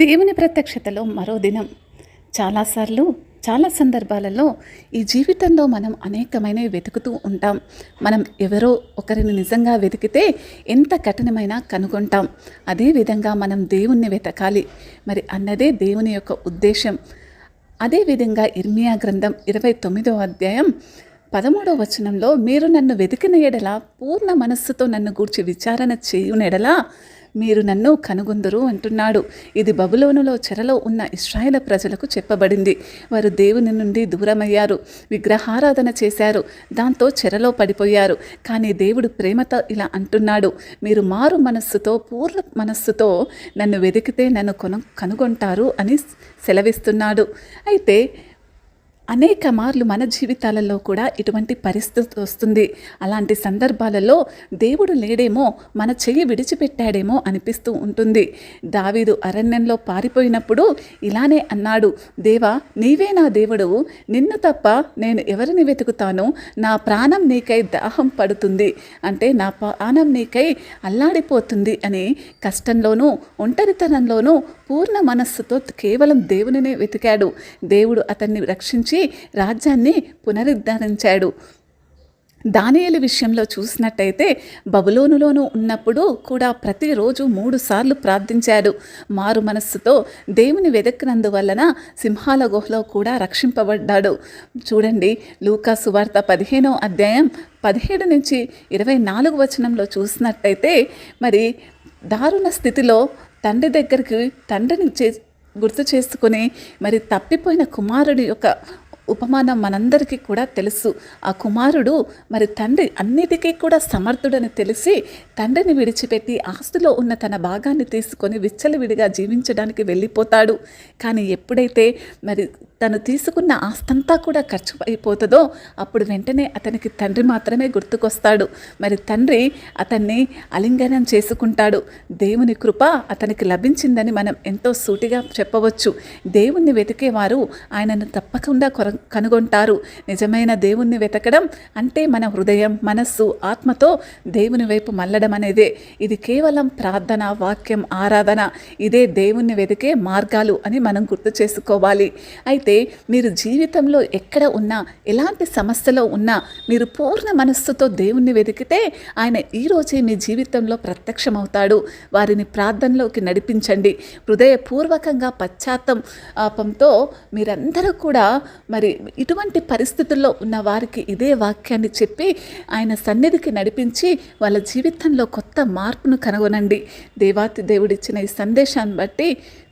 దేవుని ప్రత్యక్షతలో మరో దినం. చాలాసార్లు చాలా సందర్భాలలో ఈ జీవితంలో మనం అనేకమైనవి వెతుకుతూ ఉంటాం. మనం ఎవరో ఒకరిని నిజంగా వెతికితే ఎంత కఠినమైనా కనుగొంటాం. అదేవిధంగా మనం దేవుణ్ణి వెతకాలి మరి అన్నదే దేవుని యొక్క ఉద్దేశం. అదేవిధంగా ఇర్మియా గ్రంథం 29వ అధ్యాయం 13వ వచనంలో, మీరు నన్ను వెతికిన ఎడల, పూర్ణ మనస్సుతో నన్ను గూర్చి విచారణ చేయునెడల మీరు నన్ను కనుగొందురు అంటున్నాడు. ఇది బబులోనులో చెరలో ఉన్న ఇశ్రాయేలు ప్రజలకు చెప్పబడింది. వారు దేవుని నుండి దూరమయ్యారు, విగ్రహారాధన చేశారు, దాంతో చెరలో పడిపోయారు. కానీ దేవుడు ప్రేమతో ఇలా అంటున్నాడు, మీరు మారు మనస్సుతో, పూర్ణ మనస్సుతో నన్ను వెతికితే నన్ను కనుగొంటారు అని సెలవిస్తున్నాడు. అయితే అనేక మార్లు మన జీవితాలలో కూడా ఇటువంటి పరిస్థితి వస్తుంది. అలాంటి సందర్భాలలో దేవుడు లేడేమో, మన చెయ్యి విడిచిపెట్టాడేమో అనిపిస్తూ ఉంటుంది. దావీదు అరణ్యంలో పారిపోయినప్పుడు ఇలానే అన్నాడు, దేవా నీవే నా దేవుడు, నిన్ను తప్ప నేను ఎవరిని వెతుకుతాను? నా ప్రాణం నీకై దాహం పడుతుంది, అంటే నా ప్రాణం నీకై అల్లాడిపోతుంది అని కష్టంలోనూ ఒంటరితనంలోనూ పూర్ణ మనస్సుతో కేవలం దేవునినే వెతికాడు. దేవుడు అతన్ని రక్షించి రాజ్యాన్ని పునరుద్ధరించాడు. దానియేలు విషయంలో చూసినట్టయితే బబులోనులోనూ ఉన్నప్పుడు కూడా ప్రతిరోజు 3 సార్లు ప్రార్థించాడు. మారు మనస్సుతో దేవుని వెదకినందువలన సింహాల గుహలో కూడా రక్షింపబడ్డాడు. చూడండి, లూకా సువార్త 15వ అధ్యాయం 17 నుంచి 24 వచనంలో చూసినట్టయితే, మరి దారుణ స్థితిలో తండ్రి దగ్గరికి గుర్తు చేసుకుని మరి తప్పిపోయిన కుమారుడి యొక్క ఉపమానం మనందరికీ కూడా తెలుసు. ఆ కుమారుడు మరి తండ్రి అన్నిటికీ కూడా సమర్థుడని తెలిసి తండ్రిని విడిచిపెట్టి ఆస్తిలో ఉన్న తన భాగాన్ని తీసుకొని విచ్చలవిడిగా జీవించడానికి వెళ్ళిపోతాడు. కానీ ఎప్పుడైతే మరి తను తీసుకున్న ఆస్తంతా కూడా ఖర్చు అయిపోతుందో అప్పుడు వెంటనే అతనికి తండ్రి మాత్రమే గుర్తుకొస్తాడు. మరి తండ్రి అతన్ని ఆలింగనం చేసుకుంటాడు. దేవుని కృప అతనికి లభించిందని మనం ఎంతో సూటిగా చెప్పవచ్చు. దేవుణ్ణి వెతికేవారు ఆయనను తప్పకుండా కనుగొంటారు. నిజమైన దేవుణ్ణి వెతకడం అంటే మన హృదయం, మనస్సు, ఆత్మతో దేవుని వైపు మళ్ళడం అనేదే. ఇది కేవలం ప్రార్థన, వాక్యం, ఆరాధన, ఇదే దేవుణ్ణి వెతికే మార్గాలు అని మనం గుర్తు చేసుకోవాలి. అయితే మీరు జీవితంలో ఎక్కడ ఉన్నా, ఎలాంటి సమస్యలో ఉన్నా, మీరు పూర్ణ మనస్సుతో దేవుణ్ణి వెతికితే ఆయన ఈరోజే మీ జీవితంలో ప్రత్యక్షమవుతాడు. వారిని ప్రార్థనలోకి నడిపించండి. హృదయపూర్వకంగా పశ్చాత్తాపంతో మీరందరూ కూడా మరి ఇటువంటి పరిస్థితుల్లో ఉన్న వారికి ఇదే వాక్యాన్ని చెప్పి ఆయన సన్నిధికి నడిపించి వాళ్ళ జీవితంలో కొత్త మార్పును కనుగొనండి. దేవాతి దేవుడిచ్చిన ఈ సందేశాన్ని బట్టి